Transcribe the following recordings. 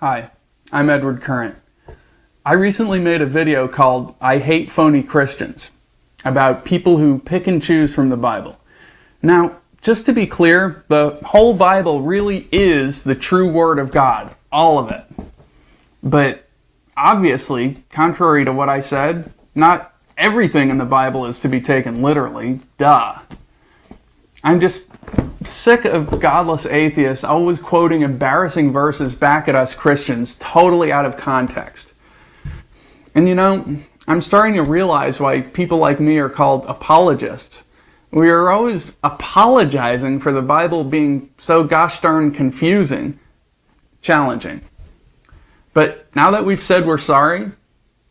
Hi, I'm Edward Current. I recently made a video called I Hate Phony Christians about people who pick and choose from the Bible. Now, just to be clear, the whole Bible really is the true Word of God, all of it. But obviously, contrary to what I said, not everything in the Bible is to be taken literally, duh. I'm just sick of godless atheists always quoting embarrassing verses back at us Christians, totally out of context. And you know, I'm starting to realize why people like me are called apologists. We are always apologizing for the Bible being so gosh darn confusing, challenging. But now that we've said we're sorry,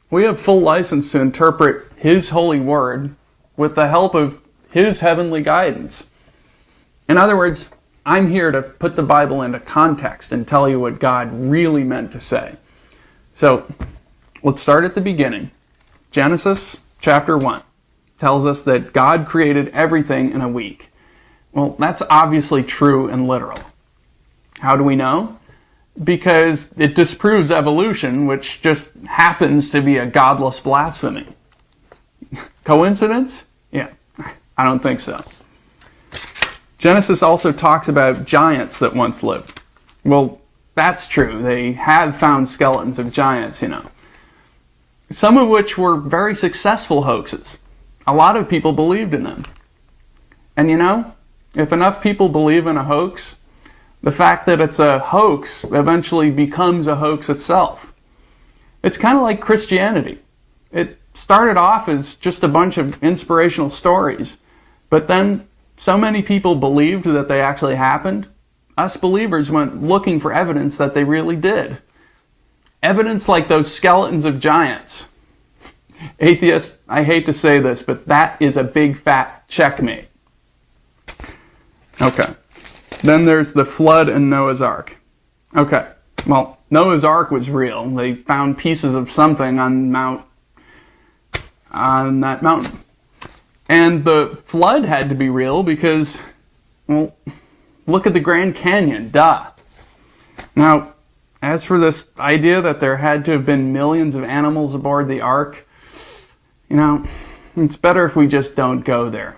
we have full license to interpret His holy word with the help of His heavenly guidance. In other words, I'm here to put the Bible into context and tell you what God really meant to say. So, let's start at the beginning. Genesis chapter 1 tells us that God created everything in a week. Well, that's obviously true and literal. How do we know? Because it disproves evolution, which just happens to be a godless blasphemy. Coincidence? Yeah, I don't think so. Genesis also talks about giants that once lived. Well, that's true. They have found skeletons of giants, you know. Some of which were very successful hoaxes. A lot of people believed in them. And you know, if enough people believe in a hoax, the fact that it's a hoax eventually becomes a hoax itself. It's kind of like Christianity. It started off as just a bunch of inspirational stories, but then so many people believed that they actually happened, us believers went looking for evidence that they really did. Evidence like those skeletons of giants. Atheists, I hate to say this, but that is a big fat checkmate. Okay. Then there's the flood and Noah's Ark. Okay. Well, Noah's Ark was real. They found pieces of something on that mountain. And the flood had to be real because, well, look at the Grand Canyon, duh. Now, as for this idea that there had to have been millions of animals aboard the ark, you know, it's better if we just don't go there.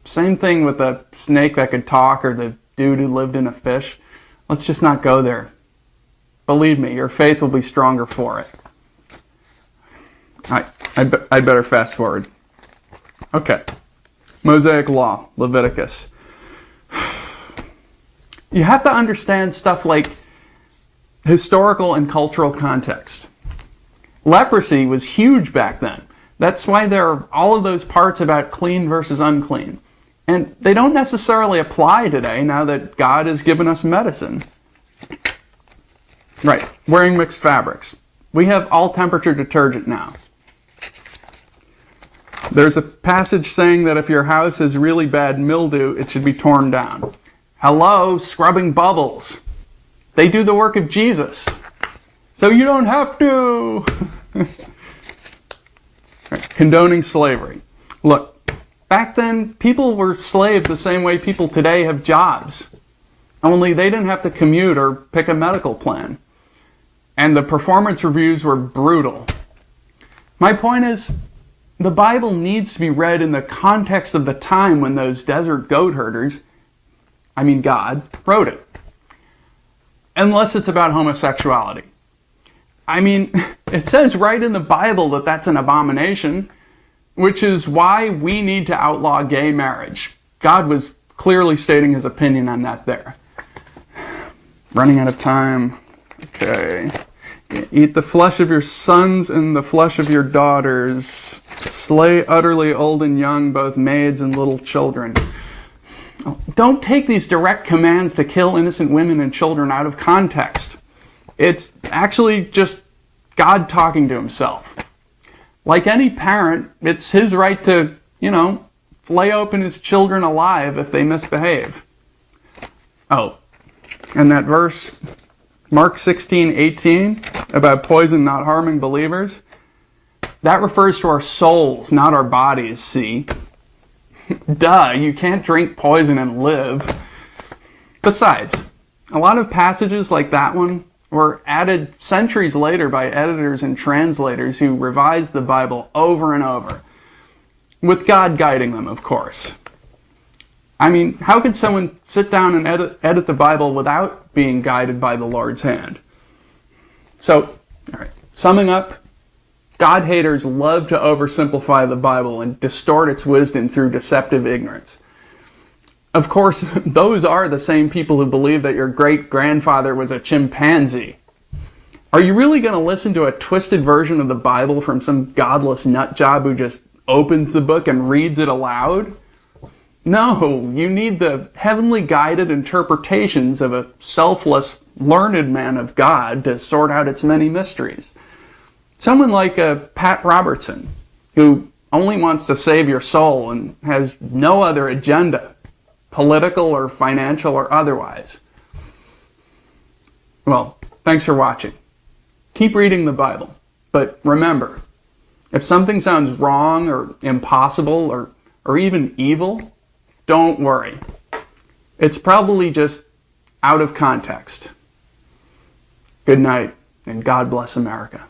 Same thing with the snake that could talk or the dude who lived in a fish. Let's just not go there. Believe me, your faith will be stronger for it. I'd better fast forward. Okay. Mosaic Law, Leviticus. You have to understand stuff like historical and cultural context. Leprosy was huge back then. That's why there are all of those parts about clean versus unclean. And they don't necessarily apply today now that God has given us medicine. Right, wearing mixed fabrics. We have all temperature detergent now. There's a passage saying that if your house has really bad mildew, it should be torn down. Hello, scrubbing bubbles. They do the work of Jesus. So you don't have to. Right. Condoning slavery. Look, back then, people were slaves the same way people today have jobs. Only they didn't have to commute or pick a medical plan. And the performance reviews were brutal. My point is, the Bible needs to be read in the context of the time when those desert goat herders, God, wrote it. Unless it's about homosexuality. It says right in the Bible that that's an abomination, which is why we need to outlaw gay marriage. God was clearly stating His opinion on that there. Running out of time. Okay. Eat the flesh of your sons and the flesh of your daughters. Slay utterly old and young, both maids and little children. Don't take these direct commands to kill innocent women and children out of context. It's actually just God talking to Himself. Like any parent, it's his right to, flay open his children alive if they misbehave. Oh, and that verse, Mark 16:18, about poison not harming believers, that refers to our souls, not our bodies, see? Duh, you can't drink poison and live. Besides, a lot of passages like that one were added centuries later by editors and translators who revised the Bible over and over, with God guiding them, of course. I mean, how could someone sit down and edit the Bible without being guided by the Lord's hand? So, all right, summing up, God haters love to oversimplify the Bible and distort its wisdom through deceptive ignorance. Of course, those are the same people who believe that your great-grandfather was a chimpanzee. Are you really going to listen to a twisted version of the Bible from some godless nutjob who just opens the book and reads it aloud? No, you need the heavenly guided interpretations of a selfless, learned man of God to sort out its many mysteries. Someone like Pat Robertson, who only wants to save your soul and has no other agenda, political or financial or otherwise. Well, thanks for watching. Keep reading the Bible, but remember, if something sounds wrong or impossible or even evil, don't worry. It's probably just out of context. Good night, and God bless America.